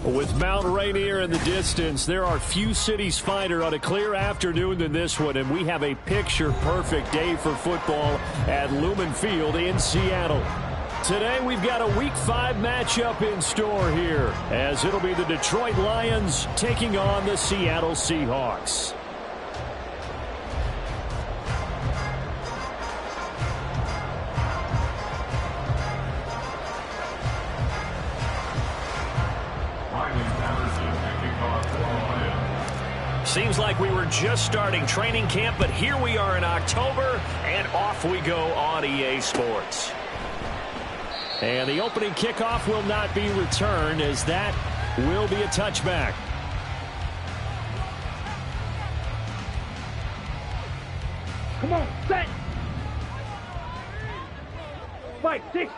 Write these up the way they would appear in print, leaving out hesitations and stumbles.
With Mount Rainier in the distance, there are few cities finer on a clear afternoon than this one, and we have a picture-perfect day for football at Lumen Field in Seattle. Today, we've got a Week 5 matchup in store here, as it'll be the Detroit Lions taking on the Seattle Seahawks. Seems like we were just starting training camp, but here we are in October, and off we go on EA Sports. And the opening kickoff will not be returned, as that will be a touchback. Come on, set! Fight 60!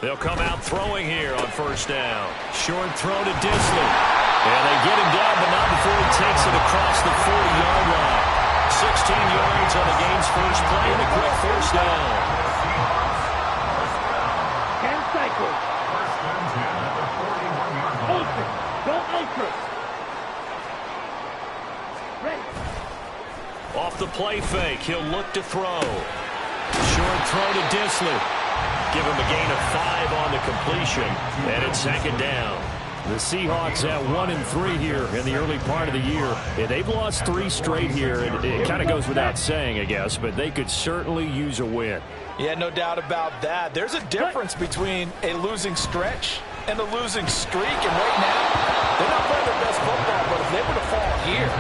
They'll come out throwing here on first down. Short throw to Dissly. And they get him down, but not before he takes it across the 40-yard line. 16 yards on the game's first play and a quick first down. 10 cycles. Ultra. Go ultra. Ready. Off the play fake, he'll look to throw. Short throw to Dissly. Give him a gain of 5 on the completion, and it's second down. The Seahawks at 1-3 here in the early part of the year. Yeah, they've lost 3 straight here. It kind of goes without saying, I guess, but they could certainly use a win. Yeah, no doubt about that. There's a difference between a losing stretch and a losing streak. And right now, they're not playing their best football, but if they were to fall here,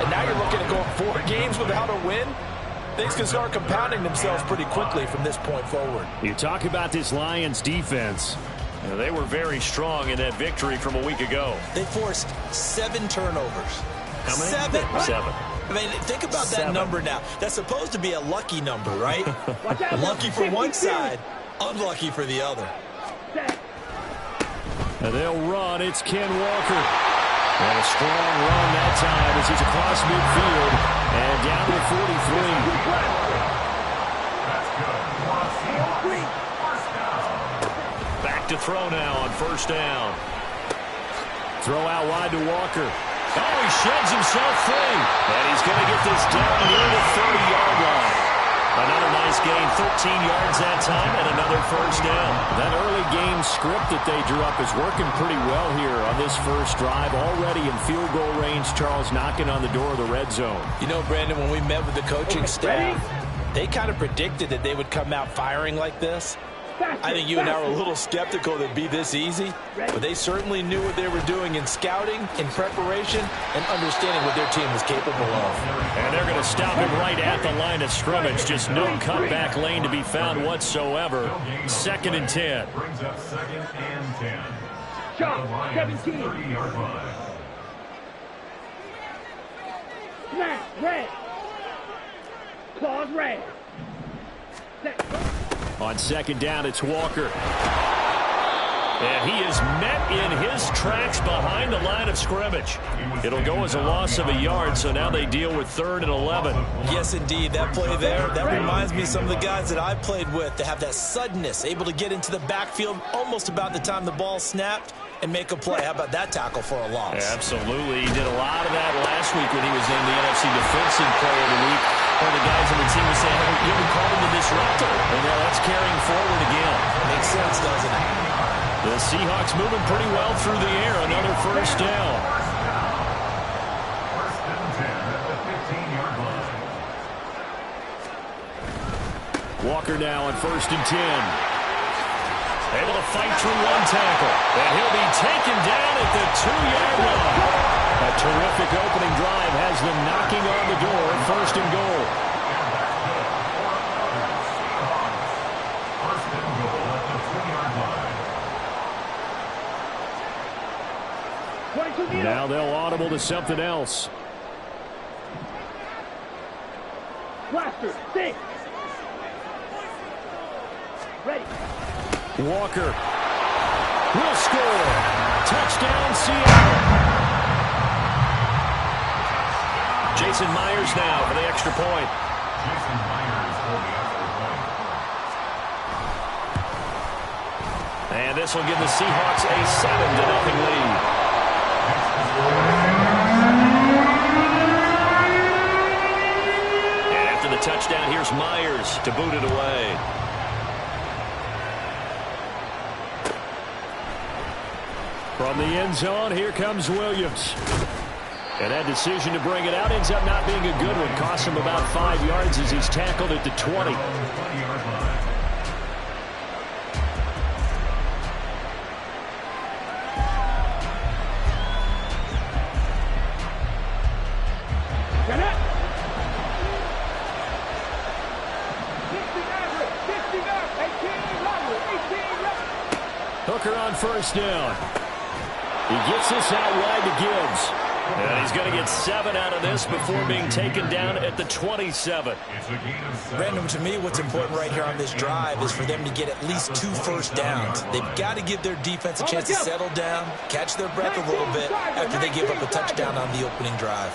and now you're looking at going 4 games without a win, things can start compounding themselves pretty quickly from this point forward. You talk about this Lions defense. They were very strong in that victory from a week ago. They forced 7 turnovers. How many? 7. I mean, think about 7. that number now. That's supposed to be a lucky number, right? Lucky for one side, unlucky for the other. And they'll run. It's Ken Walker. And a strong run that time as he's across midfield and down to 43. To throw now on first down. Throw out wide to Walker. Oh, he sheds himself free. And he's going to get this down near the 30-yard line. Another nice gain, 13 yards that time, and another first down. That early game script that they drew up is working pretty well here on this first drive. Already in field goal range, Charles, knocking on the door of the red zone. You know, Brandon, when we met with the coaching staff, they kind of predicted that they would come out firing like this. I think you and I were a little skeptical that it'd be this easy, but they certainly knew what they were doing in scouting, in preparation, and understanding what their team was capable of. And they're going to stop him right at the line of scrimmage. Just no cutback lane to be found whatsoever. 2nd and 10. Brings up 2nd and 10. Shot, 17. Snap, red. Claws, red. Set. On 2nd down, it's Walker. And he is met in his tracks behind the line of scrimmage. It'll go as a loss of a yard, so now they deal with 3rd and 11. Yes, indeed. That play there, that reminds me of some of the guys that I played with to have that suddenness, able to get into the backfield almost about the time the ball snapped and make a play. How about that tackle for a loss? Absolutely. He did a lot of that last week when he was named the NFC Defensive Player of the Week. One of the guys on the team was saying, hey, you haven't called him the disruptor. And now that's carrying forward again. Makes sense, doesn't it? The Seahawks moving pretty well through the air. Another 1st down. 1st and 10 at the 15-yard line. Walker now on 1st and 10. Able to fight through one tackle. And he'll be taken down at the 2-yard line. A terrific opening drive has them knocking on the door. 1st and goal. Now they'll audible to something else. Blaster, 6. Ready. Walker will score. Touchdown, Seattle. Jason Myers now for the extra point. Jason Myers for the extra point. And this will give the Seahawks a 7-0 lead. And after the touchdown, here's Myers to boot it away. From the end zone, here comes Williams. And that decision to bring it out ends up not being a good one. Costs him about 5 yards as he's tackled at the 20. Hooker on 1st down. He gets this out wide to Gibbs. And he's going to get 7 out of this before being taken down at the 27. Brandon, to me, what's important right here on this drive is for them to get at least 2 first downs. They've got to give their defense a chance to settle down, catch their breath a little bit after they give up a touchdown on the opening drive.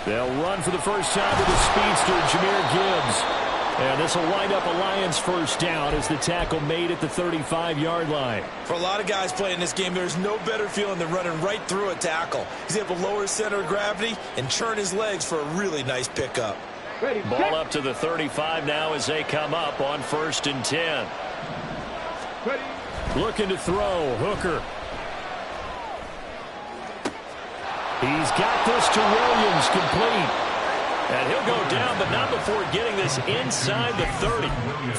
They'll run for the first time with the speedster, Jahmyr Gibbs. And this will wind up a Lions 1st down as the tackle made at the 35-yard line. For a lot of guys playing this game, there's no better feeling than running right through a tackle. He's able to lower his center of gravity and churn his legs for a really nice pickup. Ball up to the 35 now as they come up on 1st and 10. Looking to throw, Hooker. He's got this to Williams, complete. And he'll go down, but not before getting this inside the 30.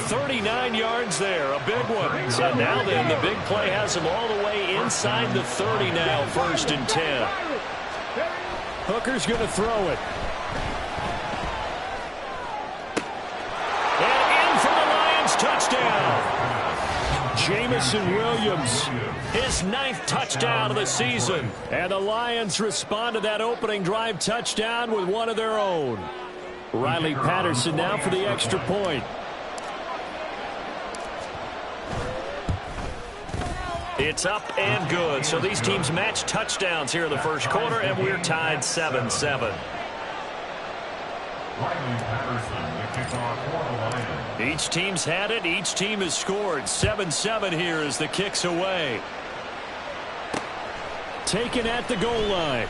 39 yards there, a big one. So now then, the big play has him all the way inside the 30 now, 1st and 10. Hooker's going to throw it. And in for the Lions, touchdown. Jameson Williams, his 9th touchdown of the season. And the Lions respond to that opening drive touchdown with one of their own. Riley Patterson now for the extra point. It's up and good. So these teams match touchdowns here in the 1st quarter, and we're tied 7-7. Each team's had it. Each team has scored. 7-7 here as the kick's away. Taken at the goal line.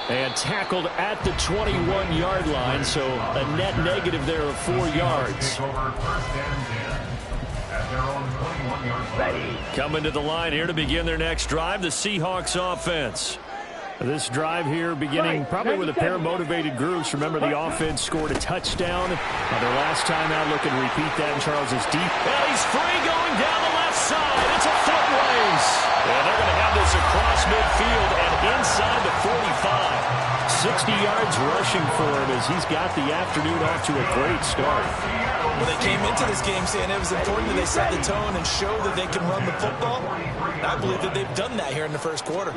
And tackled at the 21-yard line, so a net negative there of 4 yards. Coming to the line here to begin their next drive, the Seahawks offense. This drive here beginning probably with a pair of motivated groups. Remember, the offense scored a touchdown. Their last time out, looking to repeat that, and Charles is deep. And he's free going down the left side. It's a foot race. And they're going to have this across midfield and inside the 45. 60 yards rushing for him as he's got the afternoon off to a great start. When they came into this game saying it was important that they set the tone and show that they can run the football, I believe that they've done that here in the first quarter.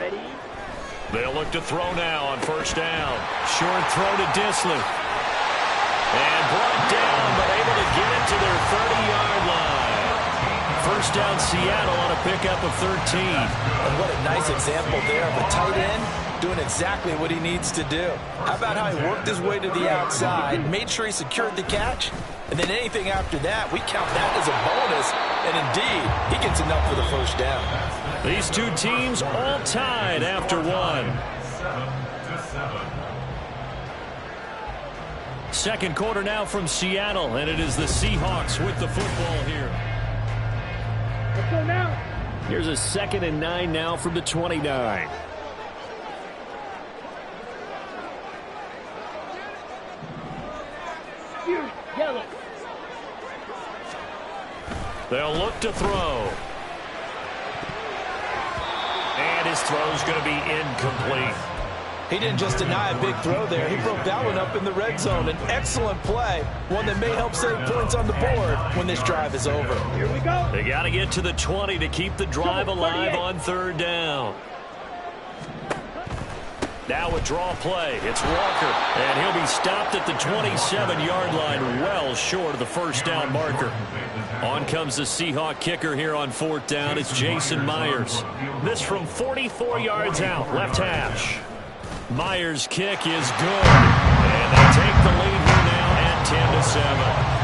They'll look to throw now on first down. Short throw to Dissly. And brought down, but able to get it to their 30-yard line. First down Seattle on a pickup of 13. And what a nice example there of a tight end doing exactly what he needs to do. How about how he worked his way to the outside, made sure he secured the catch, and then anything after that, we count that as a bonus. And indeed, he gets enough for the first down. These two teams all tied after one. 7-7. Second quarter now from Seattle, and it is the Seahawks with the football here. Let's go now. Here's a 2nd and 9 now from the 29. Yellow. They'll look to throw. And his throw's going to be incomplete. He didn't just deny a big throw there. He broke that one up in the red zone. An excellent play, one that may help save points on the board when this drive is over. Here we go. They got to get to the 20 to keep the drive alive on third down. Now a draw play. It's Walker, and he'll be stopped at the 27-yard line, well short of the first down marker. On comes the Seahawk kicker here on fourth down. It's Jason Myers. This from 44 yards out, left hash. Myers' kick is good, and they take the lead here now at 10-7.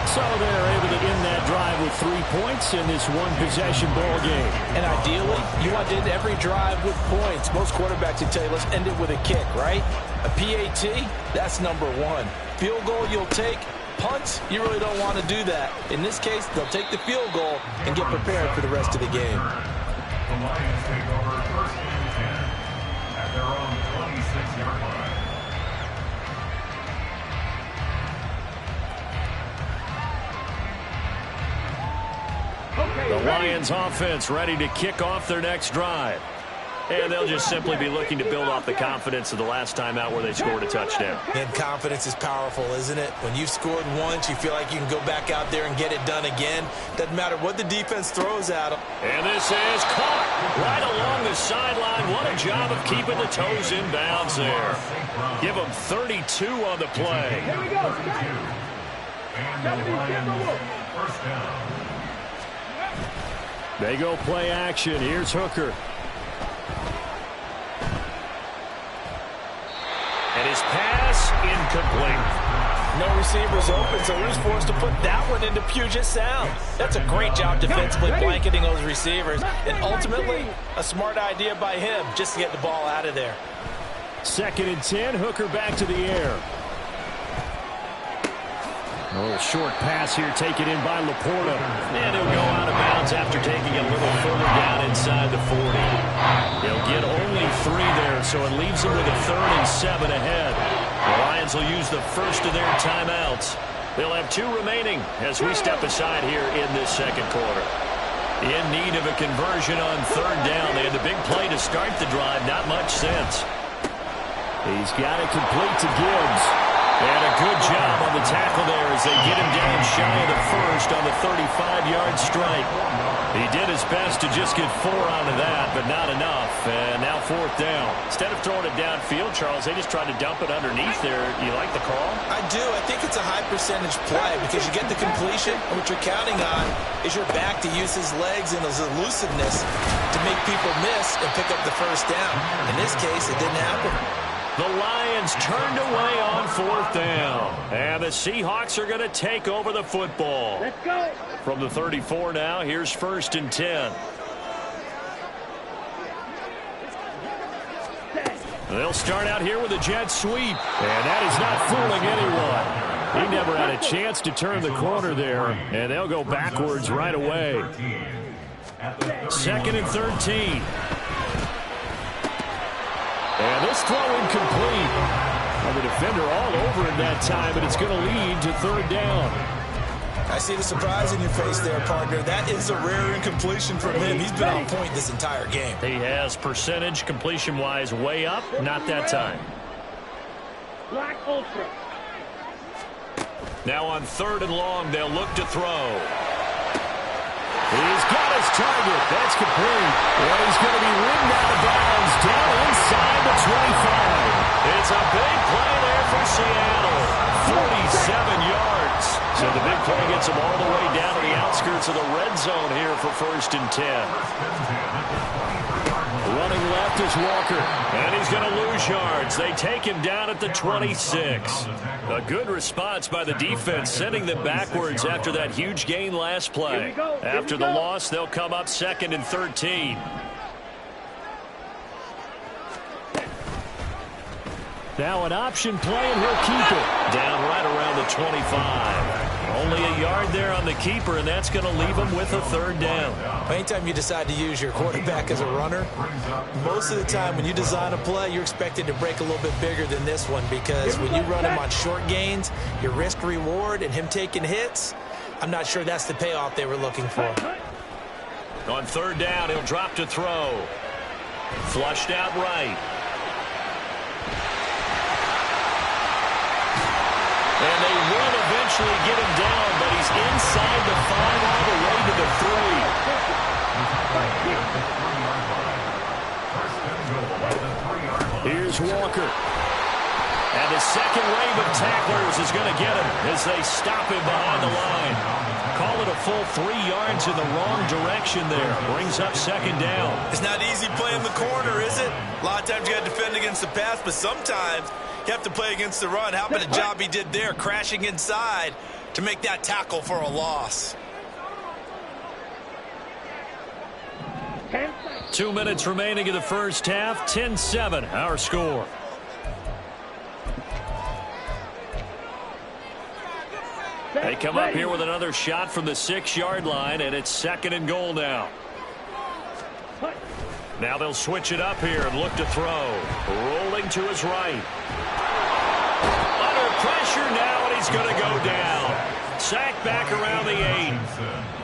So they're able to end that drive with 3 points in this one-possession ball game. And ideally, you want to end every drive with points. Most quarterbacks would tell you, let's end it with a kick, right? A PAT, that's number one. Field goal you'll take. Punts, you really don't want to do that. In this case, they'll take the field goal and get prepared for the rest of the game. The Lions take over 1st and 10 at their own 26-yard line. The Lions offense ready to kick off their next drive. And they'll just simply be looking to build off the confidence of the last time out where they scored a touchdown. And confidence is powerful, isn't it? When you've scored once, you feel like you can go back out there and get it done again. Doesn't matter what the defense throws at them. And this is caught right along the sideline. What a job of keeping the toes in bounds there. Give them 32 on the play. Here we go. And the Lions first down. They go play action. Here's Hooker. And his pass incomplete. No receivers open, so he was forced to put that one into Puget Sound. That's a great job defensively blanketing those receivers. And ultimately, a smart idea by him just to get the ball out of there. 2nd and 10. Hooker back to the air. A little short pass here taken in by Laporta. And he'll go out of bounds after taking a little further down inside the 40. He'll get only 3 there, so it leaves him with a 3rd and 7 ahead. The Lions will use the first of their timeouts. They'll have 2 remaining as we step aside here in this second quarter. In need of a conversion on third down. They had the big play to start the drive. Not much sense. He's got it complete to Gibbs. And a good job on the tackle there as they get him down shy of the first on the 35-yard strike. He did his best to just get 4 out of that, but not enough. And now fourth down. Instead of throwing it downfield, Charles, they just tried to dump it underneath there. You like the call? I do. I think it's a high percentage play because you get the completion, and what you're counting on is your back to use his legs and his elusiveness to make people miss and pick up the first down. In this case, it didn't happen. The Lions turned away on fourth down. And the Seahawks are going to take over the football. Let's go. From the 34 now, here's 1st and 10. They'll start out here with a jet sweep. And that is not fooling anyone. He never had a chance to turn the corner there. And they'll go backwards right away. 2nd and 13. And this throw incomplete. Well, the defender all over him that time, but it's going to lead to third down. I see the surprise in your face there, partner. That is a rare incompletion from him. He's been on point this entire game. He has percentage completion-wise way up. Not that time. Black Ultra. Now on 3rd and long, they'll look to throw. He's got his target. That's complete. And he's going to be ridden out of bounds down inside the 25. It's a big play there for Seattle. 47 yards. So the big play gets him all the way down to the outskirts of the red zone here for 1st and 10. Running left is Walker. And he's going to lose yards. They take him down at the 26. A good response by the defense, sending them backwards after that huge gain last play. After the loss, they'll come up 2nd and 13. Now an option play, and he'll keep it. Down right around the 25. Only a yard there on the keeper, and that's going to leave him with a 3rd down. Anytime you decide to use your quarterback as a runner, most of the time when you design a play, you're expected to break a little bit bigger than this one, because when you run him on short gains, your risk-reward and him taking hits, I'm not sure that's the payoff they were looking for. On 3rd down, he'll drop to throw. Flushed out right. And they will eventually get him down, but he's inside the 5 all the way to the 3. Here's Walker. And the second wave of tacklers is going to get him as they stop him behind the line. Call it a full 3 yards in the wrong direction there. Brings up 2nd down. It's not easy playing the corner, is it? A lot of times you got to defend against the pass, but sometimes you have to play against the run. How about the job he did there, crashing inside to make that tackle for a loss? 2 minutes remaining in the first half. 10-7, our score. They come up here with another shot from the 6-yard line, and it's 2nd and goal now. Now they'll switch it up here and look to throw. Rolling to his right. Under pressure now, and he's going to go down. Sack back around the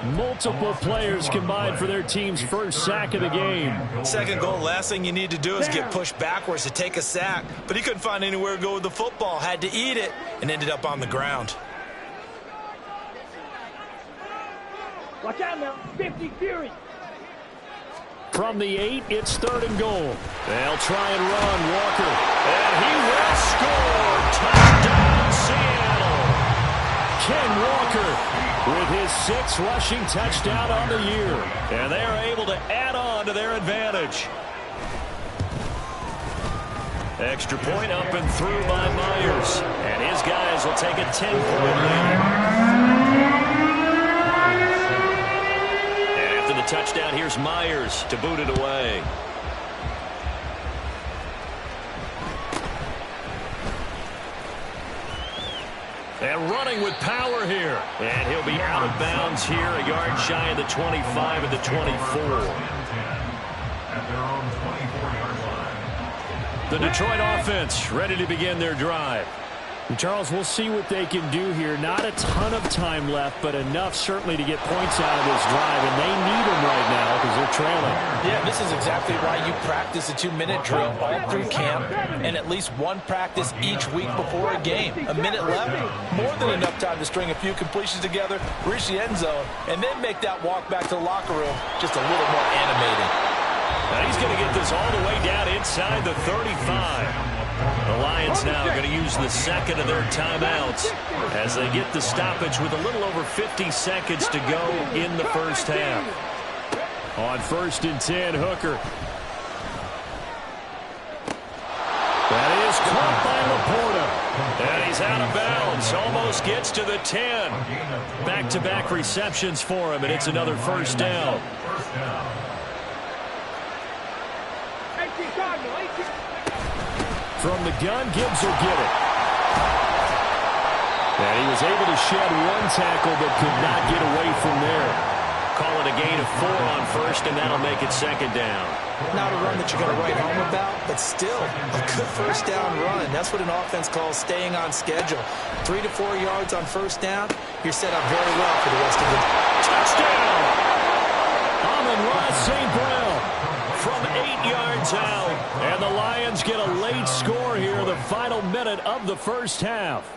8. Multiple players combined for their team's first sack of the game. 2nd goal, last thing you need to do is get pushed backwards to take a sack. But he couldn't find anywhere to go with the football. Had to eat it and ended up on the ground. Watch out now. 50 Fury. From the 8, it's 3rd and goal. They'll try and run Walker. And he will score. Touchdown, Seattle. Ken Walker with his 6th rushing touchdown on the year. And they are able to add on to their advantage. Extra point up and through by Myers. And his guys will take a 10-point lead. The touchdown, here's Myers to boot it away. And running with power here. And he'll be out of bounds here, a yard shy of the 25 and the 24. The Detroit offense ready to begin their drive. And Charles, we'll see what they can do here. Not a ton of time left, but enough certainly to get points out of this drive, and they need them right now because they're trailing. Yeah, this is exactly why you practice a 2-minute drill all through camp and at least one practice each week before a game. A minute left, more than enough time to string a few completions together, reach the end zone, and then make that walk back to the locker room just a little more animated. Now he's going to get this all the way down inside the 35. The Lions now going to use the 2nd of their timeouts as they get the stoppage with a little over 50 seconds to go in the first half. On 1st and 10, Hooker. That is caught by Laporta. And he's out of bounds. Almost gets to the 10. Back-to-back receptions for him, and it's another first down. From the gun, Gibbs will get it. And he was able to shed one tackle but could not get away from there. Call it a gain of 4 on first, and that'll make it second down. Not a run that you're going to write home about, but still a good first down run. That's what an offense calls staying on schedule. 3 to 4 yards on first down, you're set up very well for the rest of the day. Touchdown! Amon-Ra St. Brown from 8 yards out. And the Lions get a late score here in the final minute of the first half.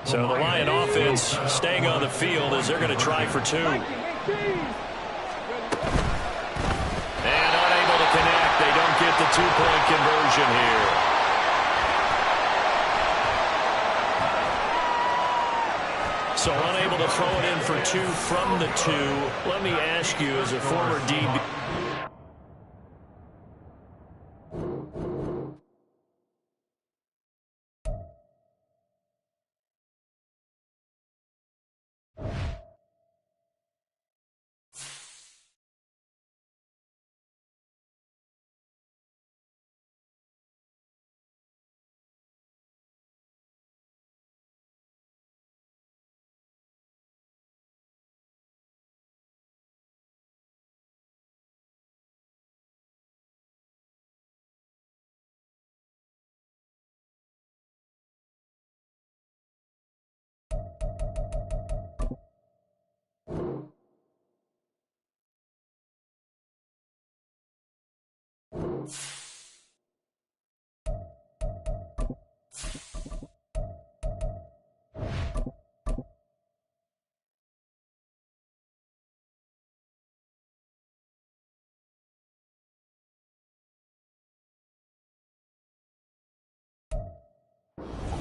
So the Lion offense staying on the field as they're going to try for 2. And unable to connect. They don't get the 2-point conversion here. So unable to throw it in for 2 from the 2. Let me ask you, as a former DB...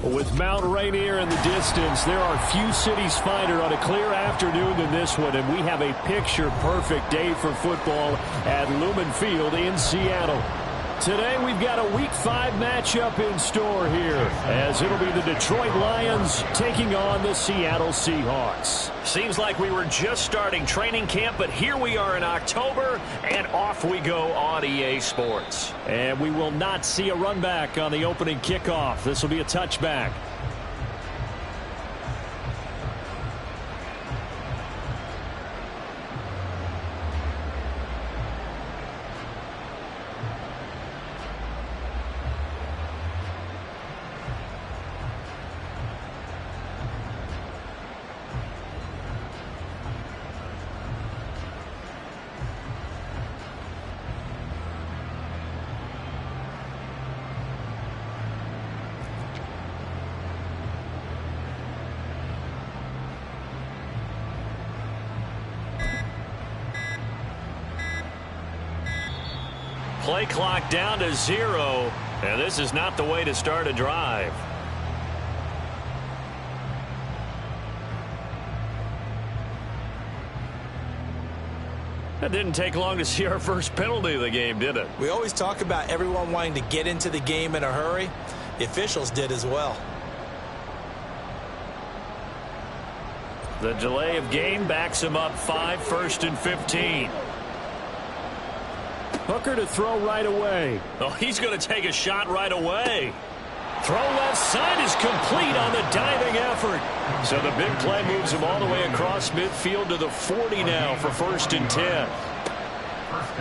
With Mount Rainier in the distance, there are few cities finer on a clear afternoon than this one, and we have a picture-perfect day for football at Lumen Field in Seattle. Today, we've got a Week 5 matchup in store here, as it'll be the Detroit Lions taking on the Seattle Seahawks. Seems like we were just starting training camp, but here we are in October, and off we go on EA Sports. And we will not see a run back on the opening kickoff. This will be a touchback. Play clock down to 0, and this is not the way to start a drive. That didn't take long to see our first penalty of the game, did it? We always talk about everyone wanting to get into the game in a hurry. The officials did as well. The delay of game backs him up 5, 1st and 15. Hooker to throw right away. Oh, he's going to take a shot right away. Throw left side is complete on the diving effort. So the big play moves him all the way across midfield to the 40 now for 1st and 10.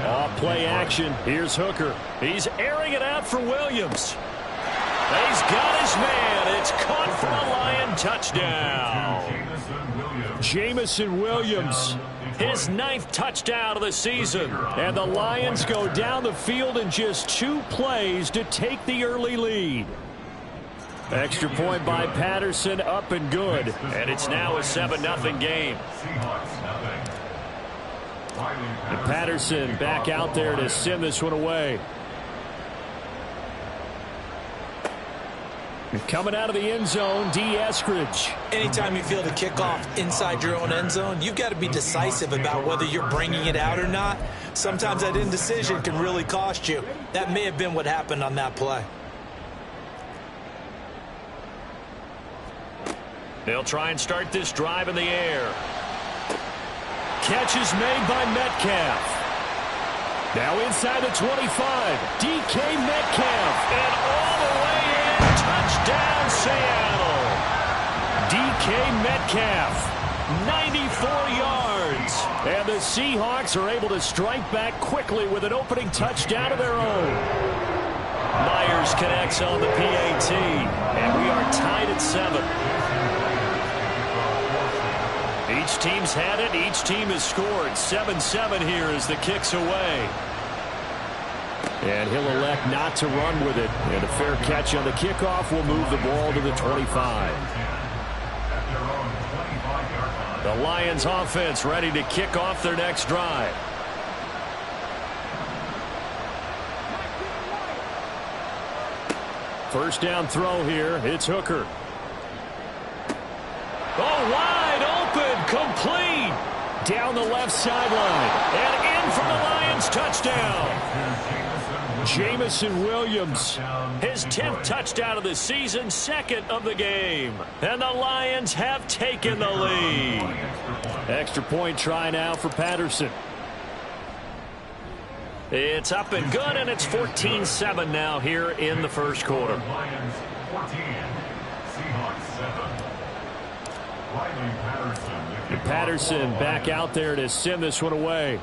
Off play action. Here's Hooker. He's airing it out for Williams. He's got his man. It's caught for a Lion touchdown. Jamison Williams. His 9th touchdown of the season. And the Lions go down the field in just 2 plays to take the early lead. Extra point by Patterson, up and good. And it's now a 7-0 game. And Patterson back out there to send this one away. Coming out of the end zone, D. Eskridge. Anytime you feel the kickoff inside your own end zone, you've got to be decisive about whether you're bringing it out or not. Sometimes that indecision can really cost you. That may have been what happened on that play. They'll try and start this drive in the air. Catch is made by Metcalf. Now inside the 25, DK Metcalf. And all the way in, touchdown Seattle. DK Metcalf. 94 yards. And the Seahawks are able to strike back quickly with an opening touchdown of their own. Myers connects on the PAT. And we are tied at 7. Each team's had it. Each team has scored. 7-7 here as the kick's away. And he'll elect not to run with it. And a fair catch on the kickoff will move the ball to the 25. The Lions offense ready to kick off their next drive. First down throw here. It's Hooker. Oh, wide open, complete. Down the left sideline. And in for the Lions touchdown. Jameson Williams, his 10th touchdown of the season, 2nd of the game. And the Lions have taken the lead. Extra point try now for Patterson. It's up and good, and it's 14-7 now here in the first quarter. Lions 14, Seahawks 7. Riley Patterson. Patterson back out there to send this one away.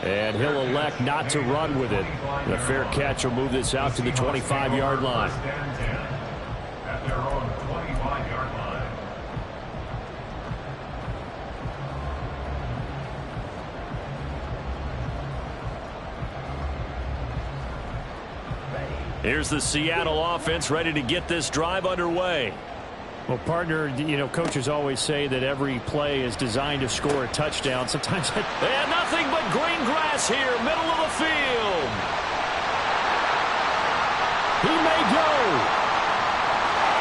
And he'll elect not to run with it. The fair catch will move this out to the 25-yard line. At their own 25-yard line. Here's the Seattle offense ready to get this drive underway. Well, partner, you know, coaches always say that every play is designed to score a touchdown. Sometimes and nothing but green grass here, middle of the field. He may go.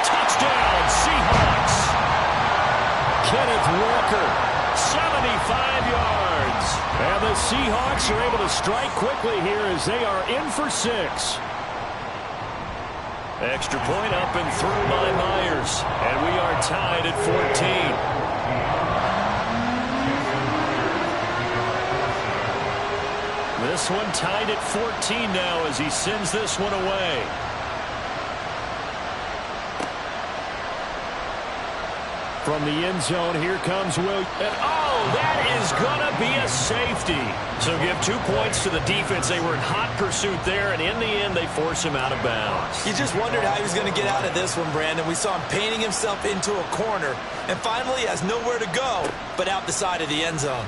Touchdown, Seahawks. Kenneth Walker, 75 yards. And the Seahawks are able to strike quickly here as they are in for 6. Extra point up and through by Myers. And we are tied at 14. This one tied at 14 now as he sends this one away. From the end zone, here comes Will. And oh, that is going to be a safety. So give 2 points to the defense. They were in hot pursuit there, and in the end, they force him out of bounds. You just wondered how he was going to get out of this one, Brandon. We saw him painting himself into a corner, and finally has nowhere to go but out the side of the end zone.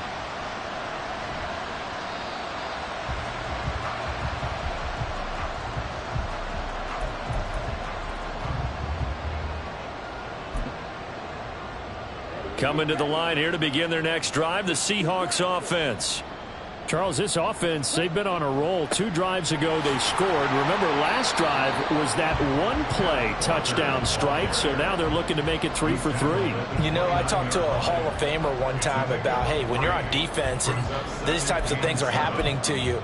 Coming to the line here to begin their next drive, the Seahawks offense. Charles, this offense, they've been on a roll. 2 drives ago, they scored. Remember, last drive was that one-play touchdown strike, so now they're looking to make it 3 for 3. You know, I talked to a Hall of Famer one time about, hey, when you're on defense and these types of things are happening to you,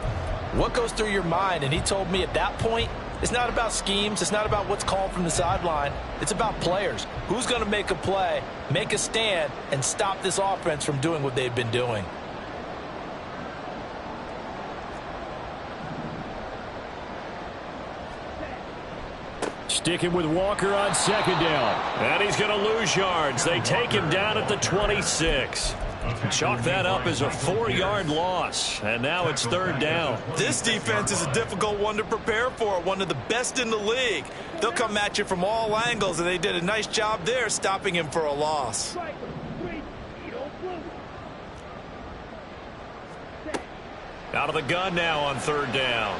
what goes through your mind? And he told me at that point, it's not about schemes. It's not about what's called from the sideline. It's about players. Who's going to make a play, make a stand, and stop this offense from doing what they've been doing? Sticking with Walker on second down. And he's going to lose yards. They take him down at the 26. Chalk that up as a 4-yard loss. And now it's third down. This defense is a difficult one to prepare for, one of the best in the league. They'll come at you from all angles, and they did a nice job there stopping him for a loss. Out of the gun now on third down.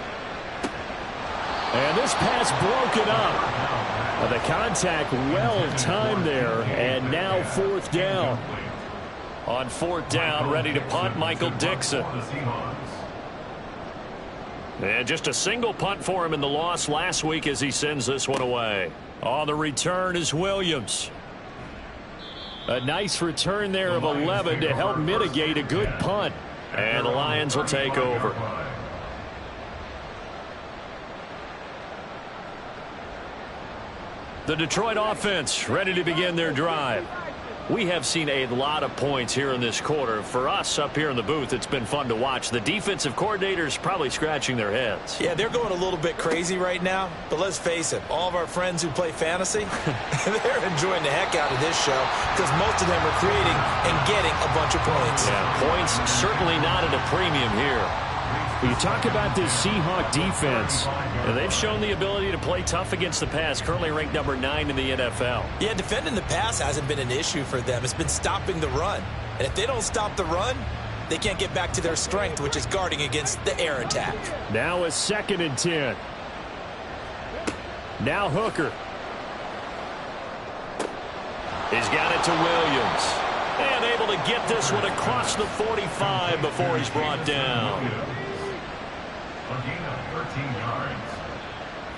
And this pass broken up. The contact well timed there, and now fourth down. On fourth down, ready to punt, Michael Dixon. And just a single punt for him in the loss last week as he sends this one away. On the return is Williams. A nice return there of 11 to help mitigate a good punt. And the Lions will take over. The Detroit offense ready to begin their drive. We have seen a lot of points here in this quarter. For us up here in the booth, it's been fun to watch. The defensive coordinators probably scratching their heads. Yeah, they're going a little bit crazy right now. But let's face it, all of our friends who play fantasy, they're enjoying the heck out of this show because most of them are creating and getting a bunch of points. Yeah, points certainly not at a premium here. You talk about this Seahawk defense, and they've shown the ability to play tough against the pass, currently ranked number 9 in the NFL. Yeah, defending the pass hasn't been an issue for them. It's been stopping the run. And if they don't stop the run, they can't get back to their strength, which is guarding against the air attack. Now a 2nd and 10. Now Hooker. He's got it to Williams. And able to get this one across the 45 before he's brought down. A gain of 13 yards.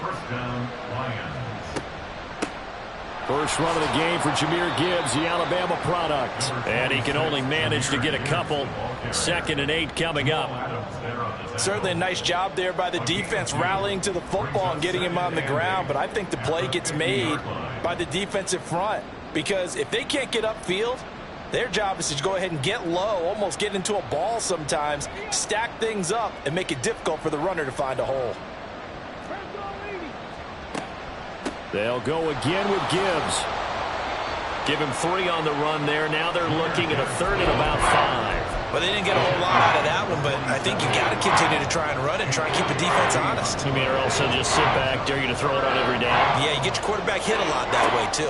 First down, Lions. First run of the game for Jahmyr Gibbs, the Alabama product. And he can only manage to get a couple. 2nd and 8 coming up. Certainly a nice job there by the defense rallying to the football and getting him on the ground. But I think the play gets made by the defensive front. Because if they can't get upfield, their job is to go ahead and get low, almost get into a ball sometimes, stack things up, and make it difficult for the runner to find a hole. They'll go again with Gibbs. Give him 3 on the run there. Now they're looking at a 3rd and about 5. Well, they didn't get a whole lot out of that one, but I think you got to continue to try and run and try and keep the defense honest. You mean or else they'll just sit back, dare you to throw it on every down? Yeah, you get your quarterback hit a lot that way, too.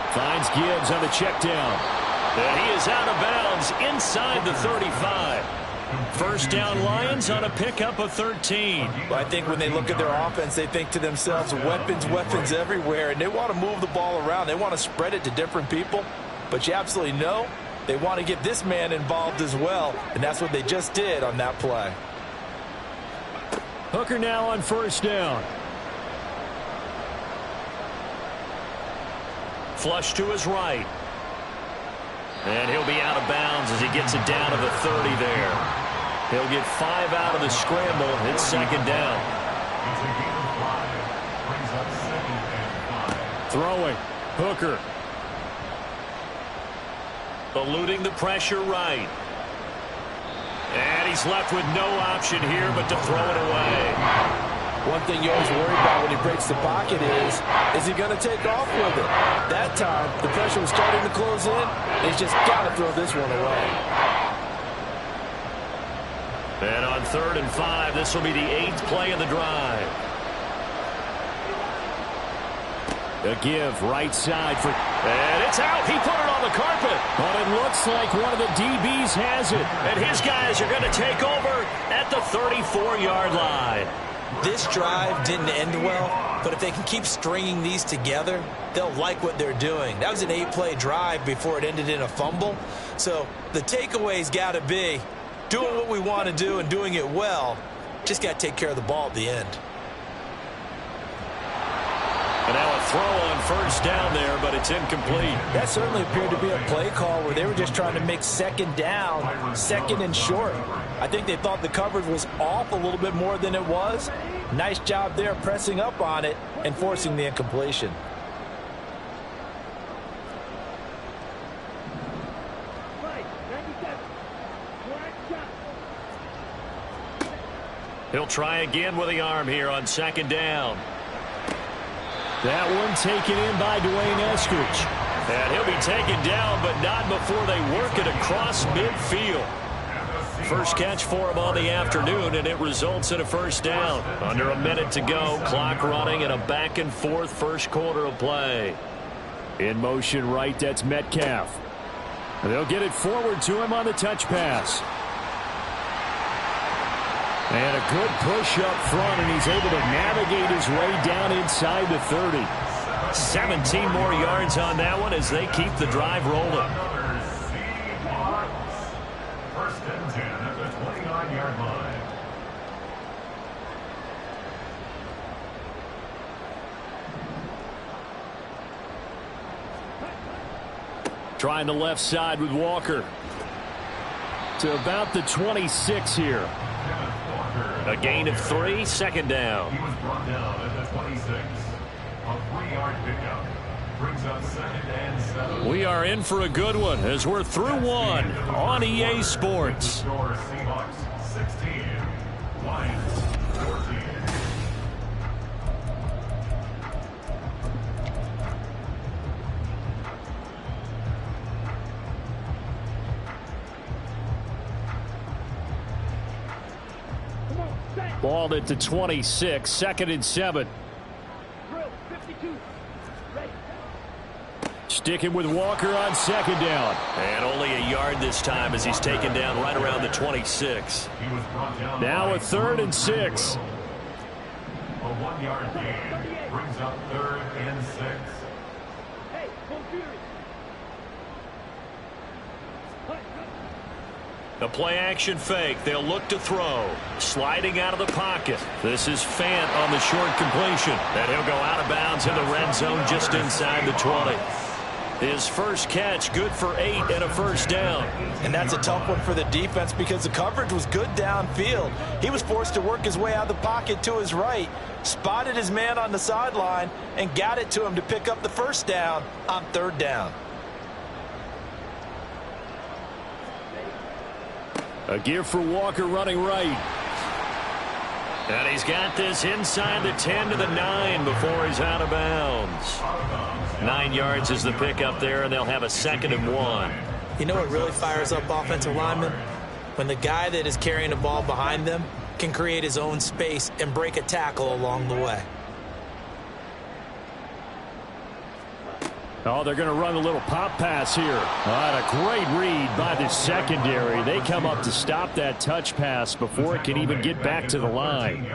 Finds Gibbs on the check down. And he is out of bounds inside the 35. First down Lions on a pickup of 13. Well, I think when they look at their offense, they think to themselves, weapons, weapons everywhere, and they want to move the ball around. They want to spread it to different people, but you absolutely know they want to get this man involved as well, and that's what they just did on that play. Hooker now on first down. Flush to his right. And he'll be out of bounds as he gets it down to the 30 there. He'll get 5 out of the scramble. It's 2nd down. It's a gain of 5. Brings up 2nd and 5. Throwing. Hooker. Eluding the pressure right. And he's left with no option here but to throw it away. One thing you always worry about when he breaks the pocket is he going to take off with it? That time, the pressure was starting to close in. He's just got to throw this one away. And on 3rd and 5, this will be the 8th play of the drive. A give right side for... And it's out. He put it on the carpet. But it looks like one of the DBs has it. And his guys are going to take over at the 34-yard line. This drive didn't end well, but if they can keep stringing these together, they'll like what they're doing. That was an 8-play drive before it ended in a fumble. So the takeaway's got to be doing what we want to do and doing it well. Just got to take care of the ball at the end. And now a throw on first down there, but it's incomplete. That certainly appeared to be a play call where they were just trying to make 2nd down, 2nd and short. I think they thought the coverage was off a little bit more than it was. Nice job there pressing up on it and forcing the incompletion. He'll try again with the arm here on 2nd down. That one taken in by Dwayne Eskridge. And he'll be taken down, but not before they work it across midfield. First catch for him on the afternoon, and it results in a first down. Under a minute to go, clock running, and a back-and-forth first quarter of play. In motion right, that's Metcalf. And they'll get it forward to him on the touch pass. And a good push up front, and he's able to navigate his way down inside the 30. 17 more yards on that one as they keep the drive rolling. First and 10 at the 29-yard line. Trying the left side with Walker. To about the 26 here. A gain of 3, 2nd down. He was brought down at the 26. A 3-yard pickup. Brings up 2nd and 7. We are in for a good one as we're through one on EA Sports. Score Seahawks 16, Lions 14. Balled it to 26, 2nd and 7. Drill, 52. Ready. Sticking with Walker on 2nd down. And only a yard this time as he's taken down right around the 26. He was brought down Now by a 3rd and 6. A 1-yard gain brings up 3rd and 6. Hey, full fury. The play-action fake. They'll look to throw. Sliding out of the pocket. This is Fant on the short completion. And he'll go out of bounds in the red zone just inside the 20. His first catch, good for 8 and a first down. And that's a tough one for the defense because the coverage was good downfield. He was forced to work his way out of the pocket to his right, spotted his man on the sideline, and got it to him to pick up the first down on 3rd down. A give for Walker running right. And he's got this inside the 10 to the 9 before he's out of bounds. 9 yards is the pickup there, and they'll have a 2nd and 1. You know what really fires up offensive linemen? When the guy that is carrying the ball behind them can create his own space and break a tackle along the way. Oh, they're going to run a little pop pass here. A great read by the secondary. They come up to stop that touch pass before it can even get back to the line.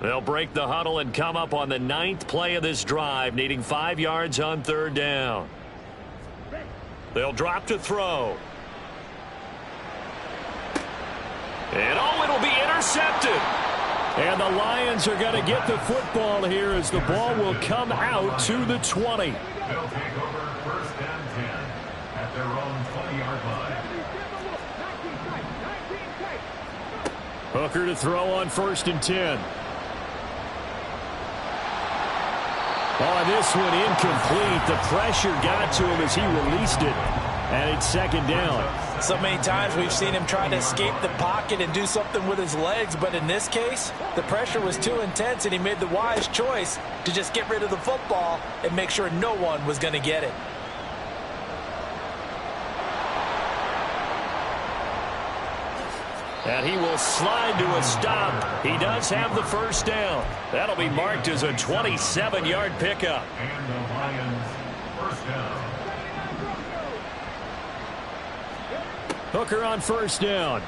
They'll break the huddle and come up on the 9th play of this drive, needing 5 yards on 3rd down. They'll drop to throw. And it'll be intercepted. And the Lions are going to get the football here as the ball will come out to the 20. They'll take over 1st and 10 at their own 20-yard line. Hooker to throw on 1st and 10. Oh, this one incomplete. The pressure got to him as he released it. And it's 2nd down. So many times we've seen him try to escape the pocket and do something with his legs, but in this case, the pressure was too intense and he made the wise choice to just get rid of the football and make sure no one was going to get it. And he will slide to a stop. He does have the first down. That'll be marked as a 27-yard pickup. And the Lions 1st down. Hooker on 1st down.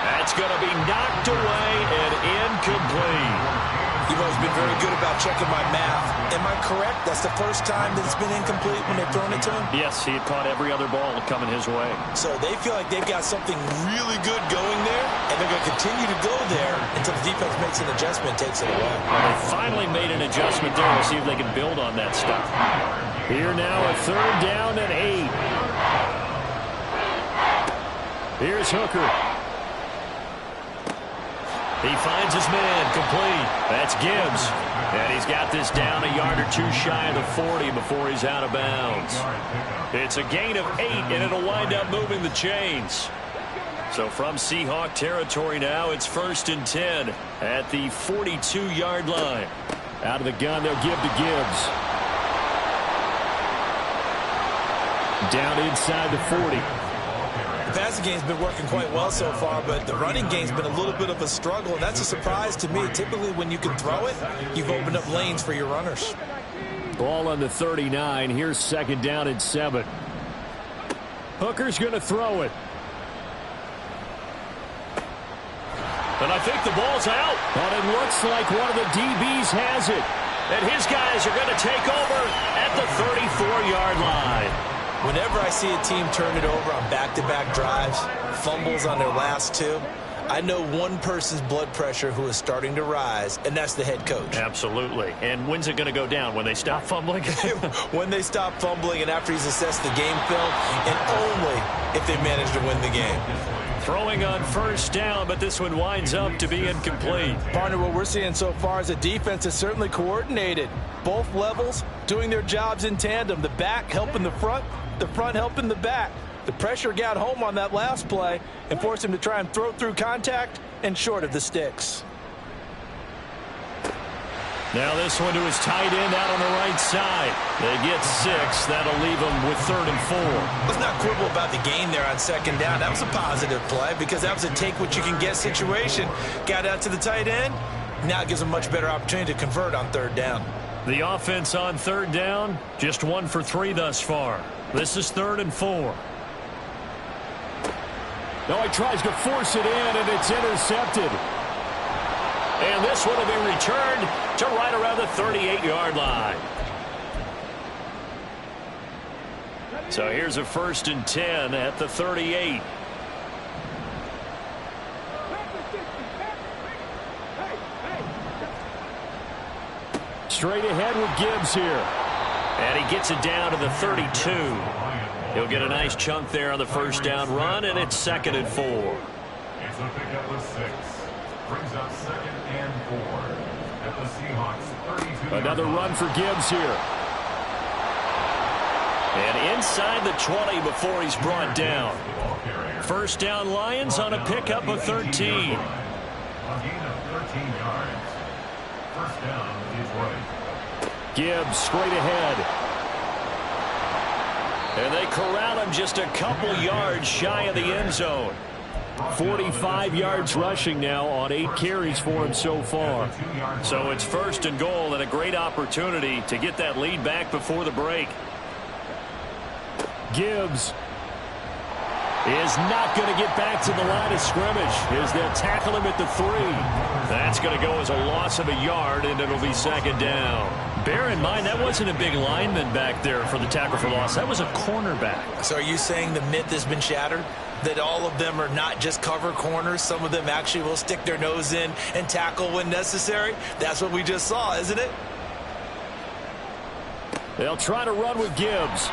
That's going to be knocked away and incomplete. You've always been very good about checking my math. Am I correct? That's the first time that it's been incomplete when they've thrown it to him? Yes, he had caught every other ball coming his way. So they feel like they've got something really good going there, and they're going to continue to go there until the defense makes an adjustment and takes it away. They finally made an adjustment there. We'll see if they can build on that stuff. Here now a 3rd down and 8. Here's Hooker. He finds his man complete. That's Gibbs. And he's got this down a yard or two shy of the 40 before he's out of bounds. It's a gain of 8, and it'll wind up moving the chains. So from Seahawk territory now, it's 1st and 10 at the 42-yard line. Out of the gun, they'll give to Gibbs. Down inside the 40. The passing game's been working quite well so far, but the running game's been a little bit of a struggle, and that's a surprise to me. Typically, when you can throw it, you've opened up lanes for your runners. Ball on the 39. Here's 2nd down and 7. Hooker's going to throw it. And I think the ball's out. But it looks like one of the DBs has it. And his guys are going to take over at the 34-yard line. Whenever I see a team turn it over on back-to-back drives, fumbles on their last 2, I know one person's blood pressure who is starting to rise, and that's the head coach. Absolutely. And when's it going to go down? When they stop fumbling? When they stop fumbling and after he's assessed the game film, and only if they manage to win the game. Throwing on first down, but this one winds up to be incomplete. Partner, what we're seeing so far is a defense is certainly coordinated. Both levels doing their jobs in tandem. The back helping the front helping the back. The pressure got home on that last play and forced him to try and throw through contact and short of the sticks. Now this one to his tight end out on the right side. They get 6. That'll leave them with 3rd and 4. Let's not quibble about the gain there on 2nd down. That was a positive play because that was a take-what-you-can-get situation. Got out to the tight end. Now it gives them a much better opportunity to convert on 3rd down. The offense on 3rd down, just 1 for 3 thus far. This is 3rd and 4. Now he tries to force it in, and it's intercepted. And this one will be returned to right around the 38-yard line. So here's a 1st and 10 at the 38. Straight ahead with Gibbs here. And he gets it down to the 32. He'll get a nice chunk there on the 1st down run, and it's 2nd and 4. It's a pickup of 6. Brings up 2nd and 4 at the Seahawks 32. Another run for Gibbs here. And inside the 20 before he's brought down. 1st down Lions on a pickup of 13. A gain of 13 yards. 1st down, Detroit. Gibbs straight ahead. And they corral him just a couple yards shy of the end zone. 45 yards rushing now on 8 carries for him so far. So it's 1st and goal and a great opportunity to get that lead back before the break. Gibbs is not going to get back to the line of scrimmage as they'll tackle him at the 3. That's going to go as a loss of a yard, and it'll be 2nd down. Bear in mind, that wasn't a big lineman back there for the tackle for loss. That was a cornerback. So are you saying the myth has been shattered? That all of them are not just cover corners? Some of them actually will stick their nose in and tackle when necessary? That's what we just saw, isn't it? They'll try to run with Gibbs.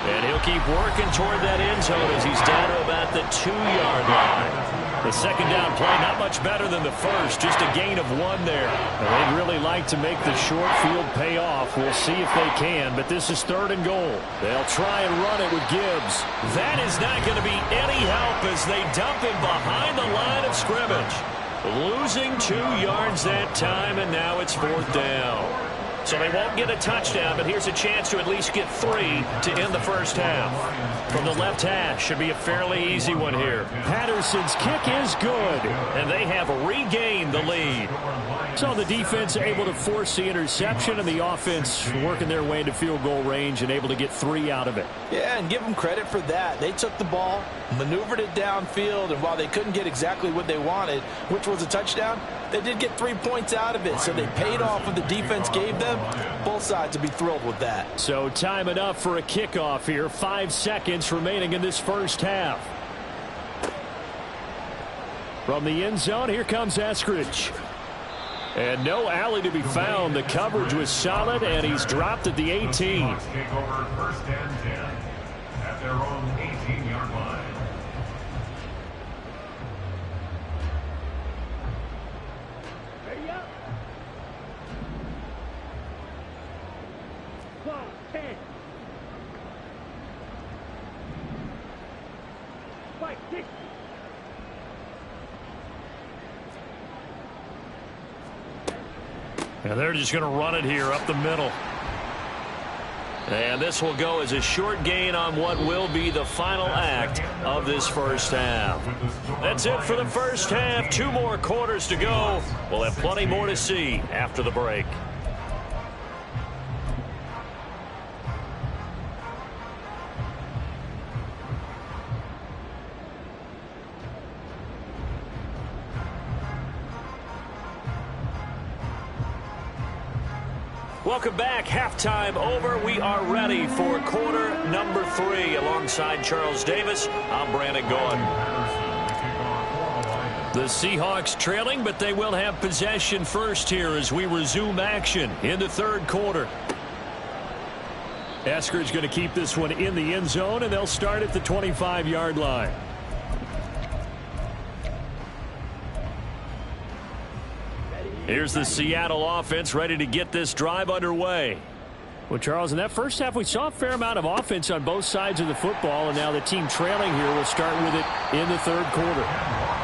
And he'll keep working toward that end zone as he's down to about the 2-yard line. The 2nd down play, not much better than the 1st, just a gain of 1 there. They'd really like to make the short field pay off. We'll see if they can, but this is 3rd and goal. They'll try and run it with Gibbs. That is not going to be any help as they dump him behind the line of scrimmage. Losing 2 yards that time, and now it's 4th down. So they won't get a touchdown, but here's a chance to at least get 3 to end the 1st half. From the left hash, should be a fairly easy one here. Patterson's kick is good, and they have regained the lead. So the defense able to force the interception, and the offense working their way into field goal range and able to get 3 out of it. Yeah, and give them credit for that. They took the ball, maneuvered it downfield, and while they couldn't get exactly what they wanted, which was a touchdown, they did get 3 points out of it, so they paid off what the defense gave them. Both sides will be thrilled with that. So time enough for a kickoff here. 5 seconds remaining in this 1st half. From the end zone, here comes Eskridge. And no alley to be found. The coverage was solid, and he's dropped at the 18. Take over 1st and 10 at their own 18-yard line. Ready up. 12, 10. Fight, 60. And they're just going to run it here up the middle. And this will go as a short gain on what will be the final act of this 1st half. That's it for the 1st half. 2 more quarters to go. We'll have plenty more to see after the break. Welcome back. Halftime over. We are ready for quarter number 3. Alongside Charles Davis, I'm Brandon Gaudin. The Seahawks trailing, but they will have possession first here as we resume action in the 3rd quarter. Eskridge going to keep this one in the end zone, and they'll start at the 25-yard line. Here's the Seattle offense ready to get this drive underway. Well, Charles, in that first half, we saw a fair amount of offense on both sides of the football, and now the team trailing here will start with it in the third quarter.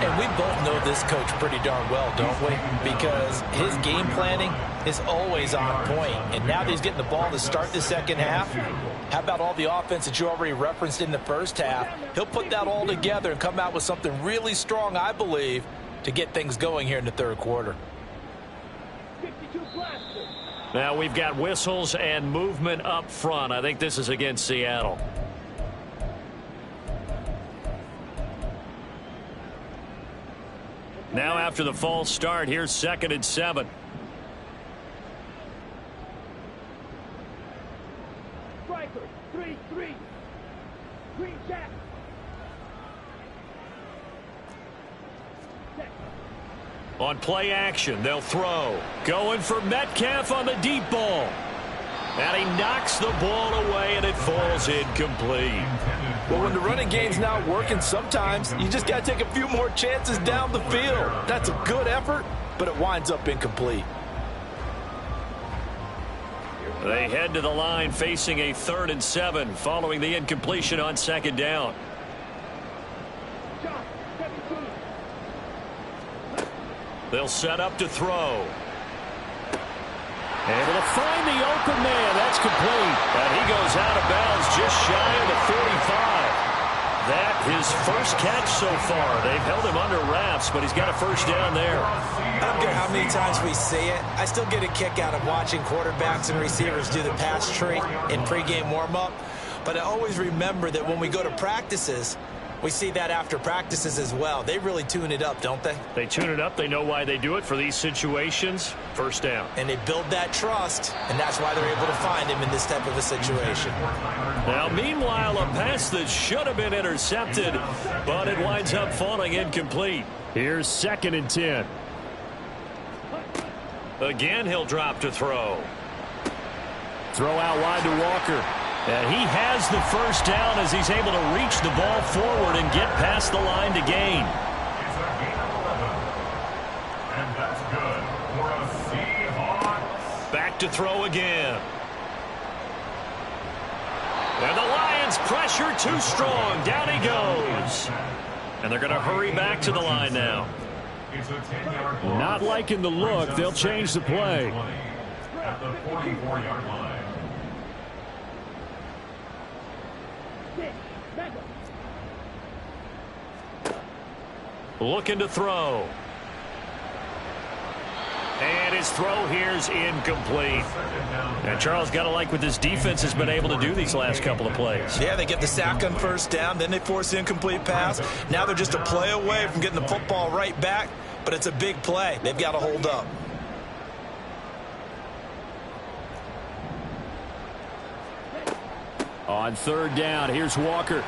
And we both know this coach pretty darn well, don't we? Because his game planning is always on point. And now that he's getting the ball to start the second half, how about all the offense that you already referenced in the first half? He'll put that all together and come out with something really strong, I believe, to get things going here in the third quarter. Now we've got whistles and movement up front. I think this is against Seattle. Now after the false start, here's 2nd and 7. Striker, 3-3. Green jack. On play action, they'll throw. Going for Metcalf on the deep ball. And he knocks the ball away, and it falls incomplete. Well, when the running game's not working, sometimes you just got to take a few more chances down the field. That's a good effort, but it winds up incomplete. They head to the line facing a 3rd and 7 following the incompletion on 2nd down. They'll set up to throw. Able to find the open man. That's complete. And he goes out of bounds just shy of the 45. That his first catch so far. They've held him under wraps, but he's got a first down there. I don't care how many times we see it. I still get a kick out of watching quarterbacks and receivers do the pass tree in pregame warm-up. But I always remember that when we go to practices, we see that after practices as well. They really tune it up, don't they? They tune it up. They know why they do it for these situations. First down. And they build that trust, and that's why they're able to find him in this type of a situation. Now, meanwhile, a pass that should have been intercepted, but it winds up falling incomplete. Here's 2nd and 10. Again, he'll drop to throw. Throw out wide to Walker. And he has the first down as he's able to reach the ball forward and get past the line to gain. It's a gain of 11. And that's good for a Seahawks. Back to throw again. And the Lions pressure too strong. Down he goes. And they're going to hurry back to the line now. It's a 10-yard loss. Not liking the look. They'll change the play. At the 44-yard line. Looking to throw. And his throw here's incomplete. And Charles, got to like what this defense has been able to do these last couple of plays. Yeah, they get the sack on first down, then they force the incomplete pass. Now they're just a play away from getting the football right back, but it's a big play. They've got to hold up. On 3rd down, here's Walker.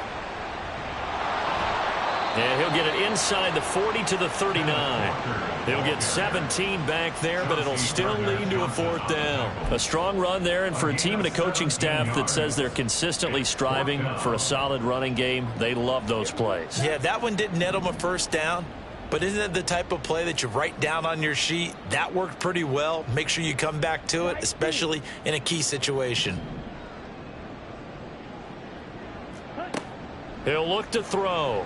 And he'll get it inside the 40 to the 39. He'll get 17 back there, but it'll still lead to a 4th down. A strong run there, and for a team and a coaching staff that says they're consistently striving for a solid running game, they love those plays. Yeah, that one didn't net them a first down, but isn't it the type of play that you write down on your sheet? That worked pretty well. Make sure you come back to it, especially in a key situation. He'll look to throw.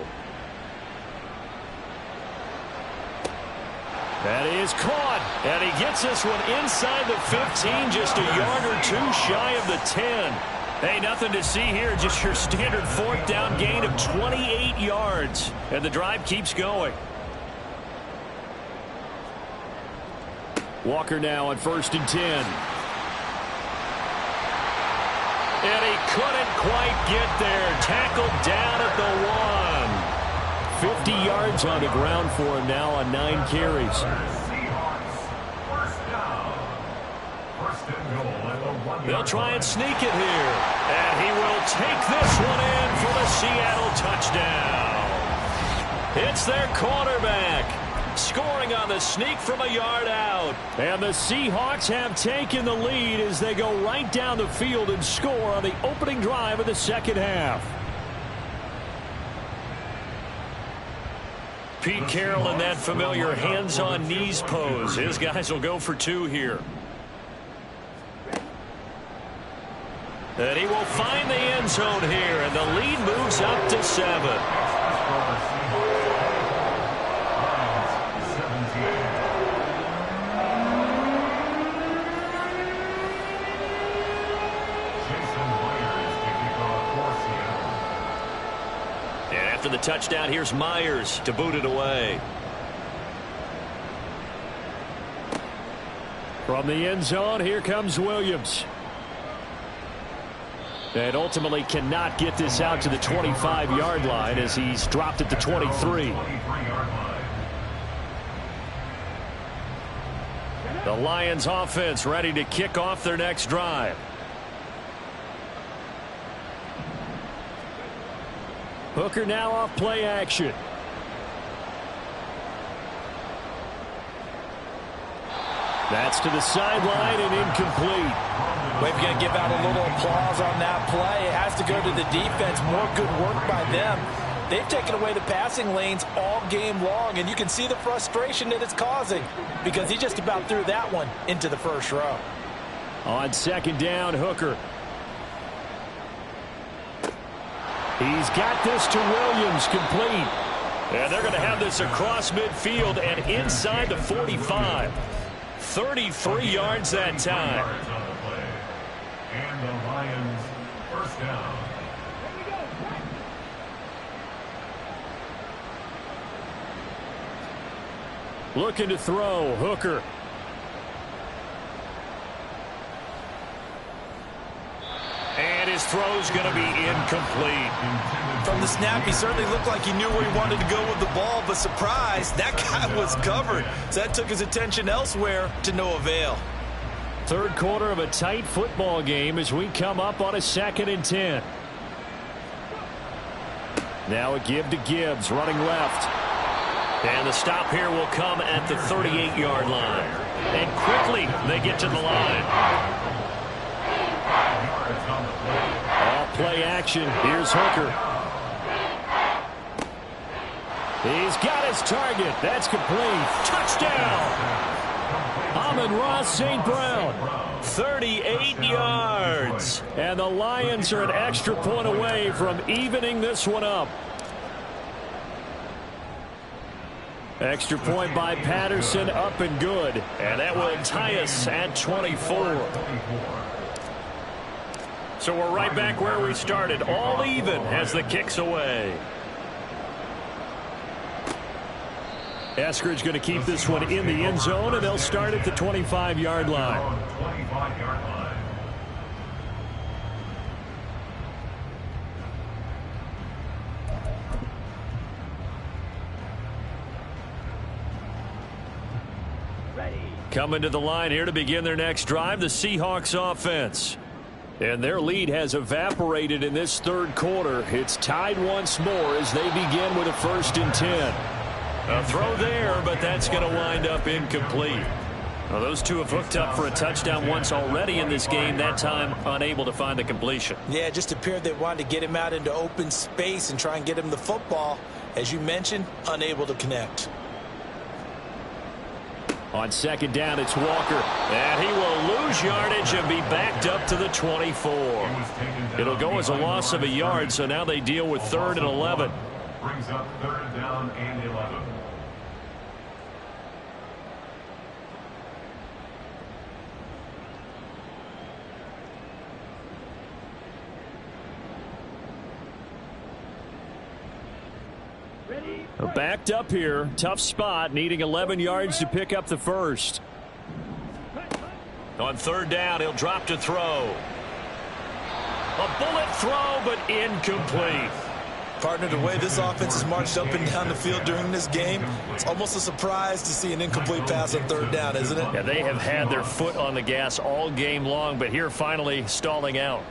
That is caught, and he gets this one inside the 15, just a yard or two shy of the 10. Hey, nothing to see here, just your standard 4th down gain of 28 yards, and the drive keeps going. Walker now on 1st and 10. And he couldn't quite get there. Tackled down at the 1. 50 yards on the ground for him now on 9 carries. They'll try and sneak it here. And he will take this one in for the Seattle touchdown. It's their quarterback. Scoring on the sneak from a yard out. And the Seahawks have taken the lead as they go right down the field and score on the opening drive of the second half. Pete Carroll in that familiar hands-on knees pose. His guys will go for 2 here. And he will find the end zone here, and the lead moves up to 7. After the touchdown, here's Myers to boot it away. From the end zone, here comes Williams. And ultimately cannot get this out to the 25-yard line as he's dropped at the 23. The Lions offense ready to kick off their next drive. Hooker now off play action. That's to the sideline and incomplete. We're going to give out a little applause on that play. It has to go to the defense. More good work by them. They've taken away the passing lanes all game long, and you can see the frustration that it's causing because he just about threw that one into the first row. On second down, Hooker. He's got this to Williams, complete. And they're going to have this across midfield and inside the 45. 33 yards that time. And the Lions first down. Looking to throw, Hooker. And his throw's going to be incomplete. From the snap, he certainly looked like he knew where he wanted to go with the ball, but surprise, that guy was covered. So that took his attention elsewhere to no avail. Third quarter of a tight football game as we come up on a 2nd and 10. Now a give to Gibbs, running left. And the stop here will come at the 38-yard line. And quickly they get to the line. All play action. Here's Hooker. He's got his target. That's complete. Touchdown! Amon-Ra St. Brown. 38 yards. And the Lions are an extra point away from evening this one up. Extra point by Patterson, up and good. And that will tie us at 24. So we're right back where we started, all even as the kick's away. Eskridge going to keep this one in the end zone, and they'll start at the 25-yard line. Coming to the line here to begin their next drive, the Seahawks offense. And their lead has evaporated in this third quarter. It's tied once more as they begin with a 1st and 10. A throw there, but that's going to wind up incomplete. Well, those two have hooked up for a touchdown once already in this game, that time unable to find a completion. Yeah, it just appeared they wanted to get him out into open space and try and get him the football. As you mentioned, unable to connect. On second down, it's Walker. And he will lose yardage and be backed up to the 24. It'll go as a loss of a yard, so now they deal with 3rd and 11. Brings up 3rd down and 11. Backed up here. Tough spot, needing 11 yards to pick up the first. On 3rd down, he'll drop to throw. A bullet throw, but incomplete. Partner, the way this offense has marched up and down the field during this game, it's almost a surprise to see an incomplete pass on 3rd down, isn't it? Yeah, they have had their foot on the gas all game long, but here finally stalling out.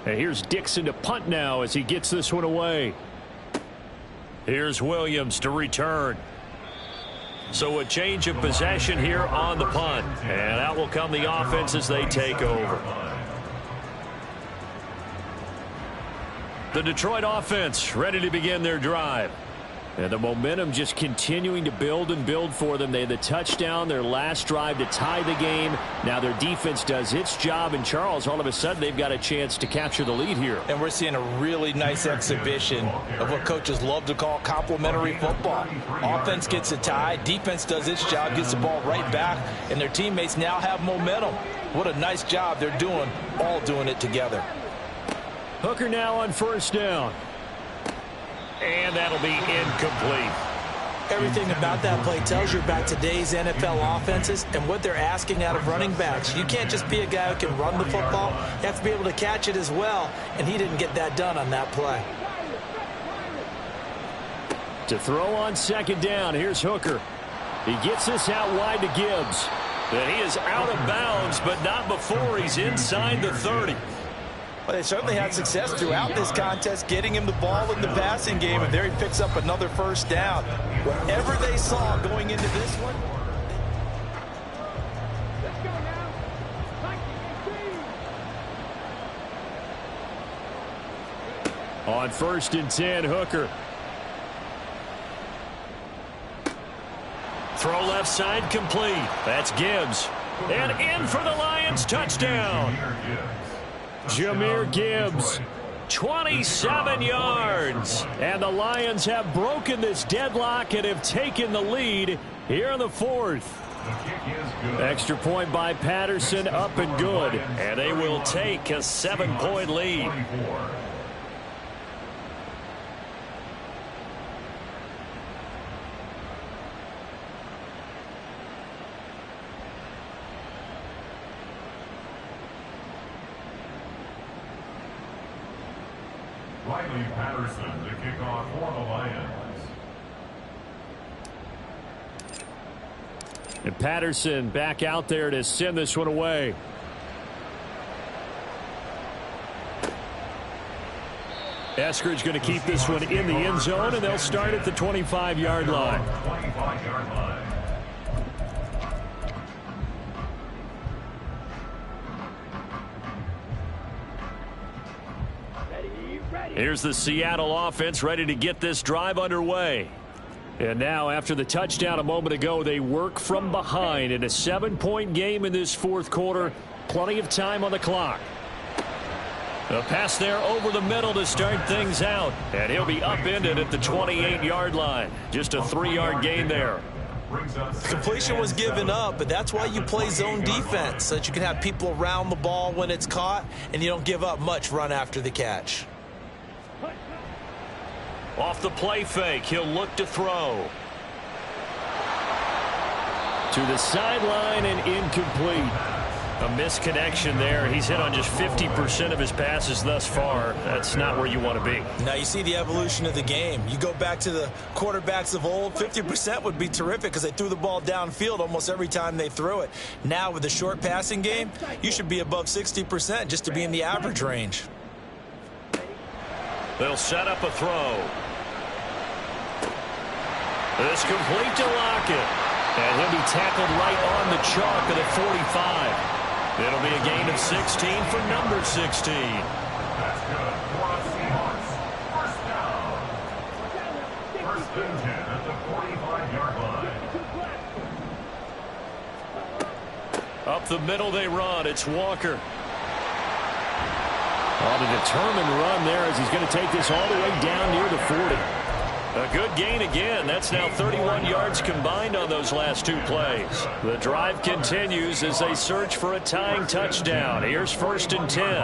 And here's Dixon to punt now as he gets this one away. Here's Williams to return. So a change of possession here on the punt. And out will come the offense as they take over. The Detroit offense ready to begin their drive. And the momentum just continuing to build and build for them. They had the touchdown, their last drive to tie the game. Now their defense does its job. And, Charles, all of a sudden they've got a chance to capture the lead here. And we're seeing a really nice exhibition of what coaches love to call complementary football. Offense gets a tie, defense does its job, gets the ball right back, and their teammates now have momentum. What a nice job they're doing, all doing it together. Hooker now on first down. And that'll be incomplete. Everything about that play tells you about today's NFL offenses and what they're asking out of running backs. You can't just be a guy who can run the football. You have to be able to catch it as well, and he didn't get that done on that play. To throw on second down, here's Hooker. He gets this out wide to Gibbs. And he is out of bounds, but not before he's inside the 30. Well, they certainly had success throughout this contest getting him the ball in the passing game, and there he picks up another first down. Whatever they saw going into this one. Let's go now. On first and 10, Hooker. Throw left side complete. That's Gibbs. And in for the Lions, touchdown. Jahmyr Gibbs, 27 yards. And the Lions have broken this deadlock and have taken the lead here in the fourth. Extra point by Patterson, up and good. And they will take a 7-point lead. Riley Patterson to kick off for the Lions. And Patterson back out there to send this one away. Eskridge going to keep this one in the end zone, and they'll start at the 25-yard line. 25-yard line. Here's the Seattle offense ready to get this drive underway. And now, after the touchdown a moment ago, they work from behind in a 7-point game in this fourth quarter. Plenty of time on the clock. A pass there over the middle to start things out. And he'll be upended at the 28-yard line. Just a 3-yard gain there. Completion was given up, but that's why you play zone defense, so that you can have people around the ball when it's caught, and you don't give up much run after the catch. Off the play fake, he'll look to throw. To the sideline and incomplete. A misconnection there. He's hit on just 50% of his passes thus far. That's not where you want to be. Now you see the evolution of the game. You go back to the quarterbacks of old, 50% would be terrific because they threw the ball downfield almost every time they threw it. Now with the short passing game, you should be above 60% just to be in the average range. They'll set up a throw. This complete to Lockett. And he'll be tackled right on the chalk at the 45. It'll be a gain of 16 for number 16. That's good for the Seahawks. First down. First and 10 at the 45-yard line. Up the middle they run. It's Walker. On a determined run there as he's going to take this all the way down near the 40. A good gain again. That's now 31 yards combined on those last two plays. The drive continues as they search for a tying touchdown. Here's first and 10.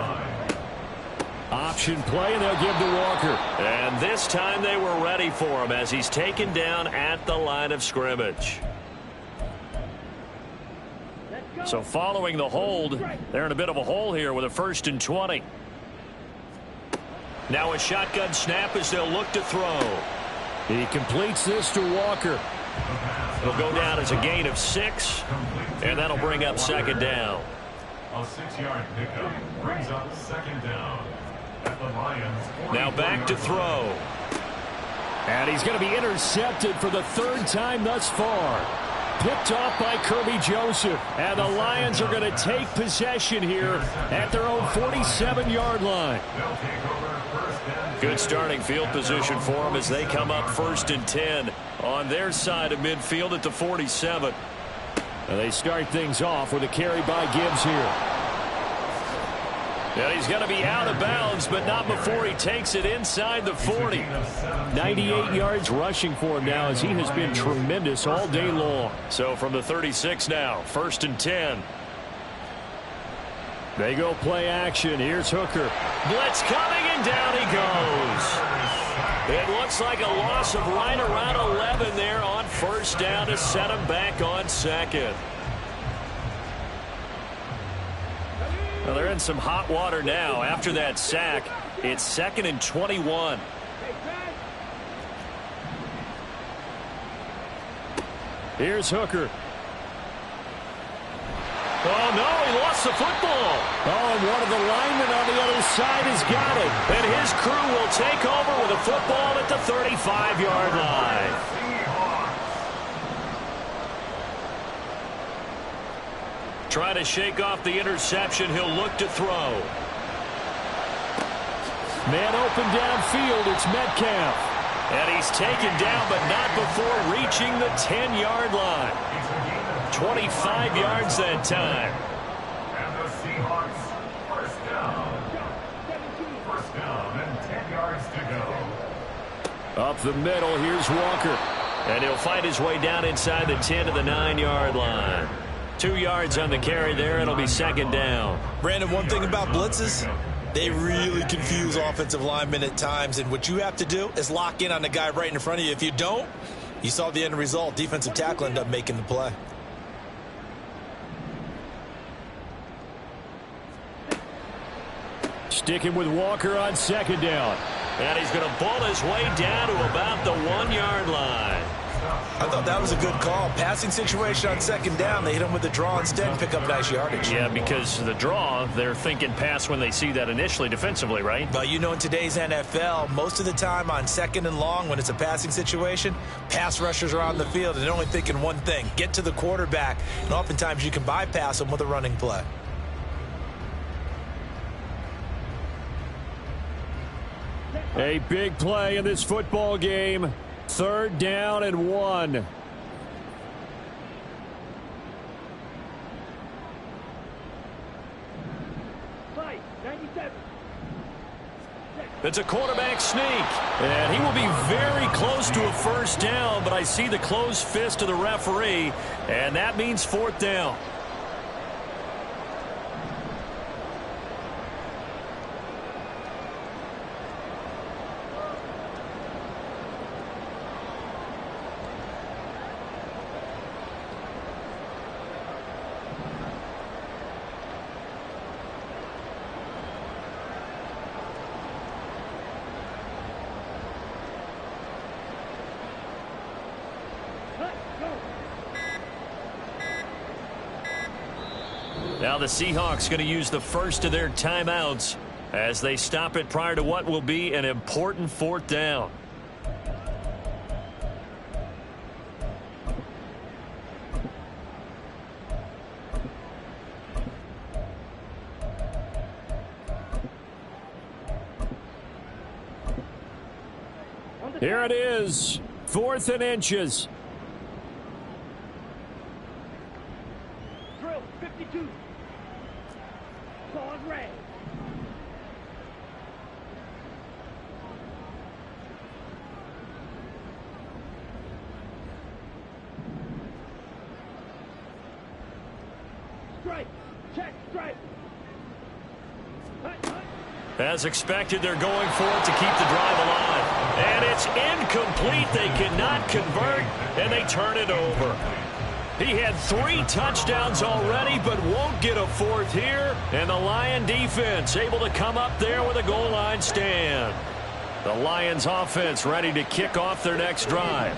Option play, and they'll give to Walker. And this time they were ready for him as he's taken down at the line of scrimmage. So following the hold, they're in a bit of a hole here with a first and 20. Now a shotgun snap as they'll look to throw. He completes this to Walker. It'll go down as a gain of 6, and that'll bring up second down. A 6-yard pickup brings up second down at the Lions. Now back to throw. And he's going to be intercepted for the third time thus far. Picked off by Kirby Joseph. And the Lions are going to take possession here at their own 47-yard line. They'll take over Good starting field position for them as they come up 1st and 10 on their side of midfield at the 47. And they start things off with a carry by Gibbs here. And he's going to be out of bounds, but not before he takes it inside the 40. 98 yards rushing for him now as he has been tremendous all day long. So from the 36 now, 1st and 10. They go play action. Here's Hooker. Blitz coming, and down he goes. It looks like a loss of right around 11 there on 1st down to set him back on 2nd. Well, they're in some hot water now after that sack. It's 2nd and 21. Here's Hooker. Oh, no, he lost the football. Oh, and one of the linemen on the other side has got it. And his crew will take over with a football at the 35-yard line. Trying to shake off the interception. He'll look to throw. Man open downfield. It's Metcalf. And he's taken down, but not before reaching the 10-yard line. 25 yards that time. And the Seahawks, 1st down. 1st down and 10 yards to go. Up the middle, here's Walker. And he'll fight his way down inside the 10 to the 9-yard line. 2 yards on the carry there. It'll be 2nd down. Brandon, one thing about blitzes, they really confuse offensive linemen at times, and what you have to do is lock in on the guy right in front of you. If you don't, you saw the end result. Defensive tackle ended up making the play. Sticking with Walker on 2nd down. And he's going to pull his way down to about the 1-yard line. I thought that was a good call. Passing situation on 2nd down. They hit him with the draw instead and pick up nice yardage. Yeah, because the draw, they're thinking pass when they see that initially defensively, right? But you know, in today's NFL, most of the time on 2nd and long, when it's a passing situation, pass rushers are on the field and they're only thinking one thing: get to the quarterback. And oftentimes you can bypass them with a running play. A big play in this football game. 3rd down and 1. It's a quarterback sneak. And he will be very close to a 1st down, but I see the closed fist of the referee, and that means 4th down. Now the Seahawks going to use the first of their timeouts as they stop it prior to what will be an important 4th down. Here it is. 4th and inches. Drill 52. Pause red. Strike. Check. Strike. As expected, they're going for it to keep the drive alive. And it's incomplete. They cannot convert, and they turn it over. He had 3 touchdowns already, but won't get a 4th here. And the Lion defense able to come up there with a goal line stand. The Lions offense ready to kick off their next drive.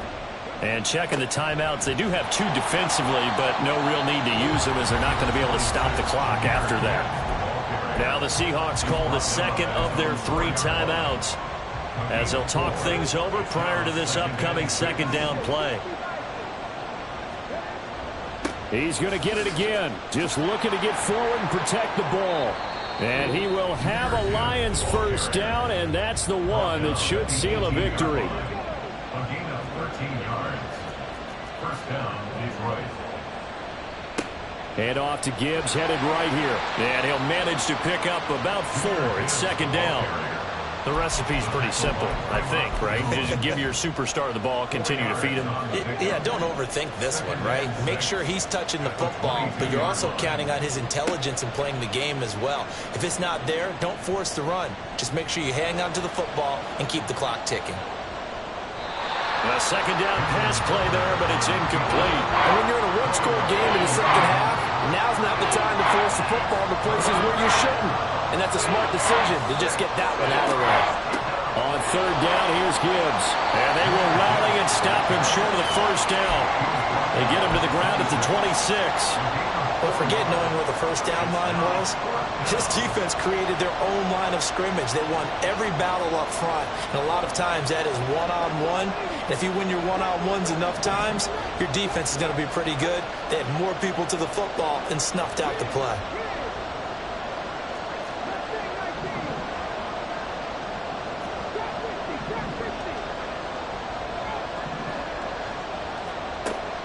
And checking the timeouts, they do have 2 defensively, but no real need to use them as they're not going to be able to stop the clock after that. Now the Seahawks call the 2nd of their 3 timeouts as they'll talk things over prior to this upcoming 2nd down play. He's going to get it again. Just looking to get forward and protect the ball. And he will have a Lions first down, and that's the one that should seal a victory. A gain of 13 yards. First down, Detroit. Hand off to Gibbs, headed right here. And he'll manage to pick up about 4 at second down. The recipe's pretty simple, I think, right? Just give your superstar the ball, continue to feed him. Yeah, don't overthink this one, right? Make sure he's touching the football, but you're also counting on his intelligence in playing the game as well. If it's not there, don't force the run. Just make sure you hang on to the football and keep the clock ticking. A second down pass play there, but it's incomplete. And when you're in a one-score game in the second half, now's not the time to force the football to places where you shouldn't. And that's a smart decision to just get that one out of there. On third down, here's Gibbs. And they will rally and stop him short of the first down. They get him to the ground at the 26. But forget knowing where the first down line was. This defense created their own line of scrimmage. They won every battle up front. And a lot of times that is one-on-one. And if you win your one-on-ones enough times, your defense is going to be pretty good. They had more people to the football and snuffed out the play.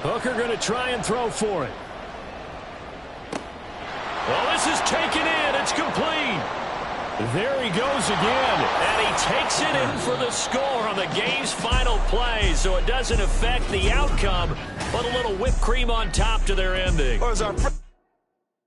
Hooker going to try and throw for it. Well, this is taken in. It's complete. There he goes again. And he takes it in for the score on the game's final play. So it doesn't affect the outcome, but a little whipped cream on top to their ending. Or as our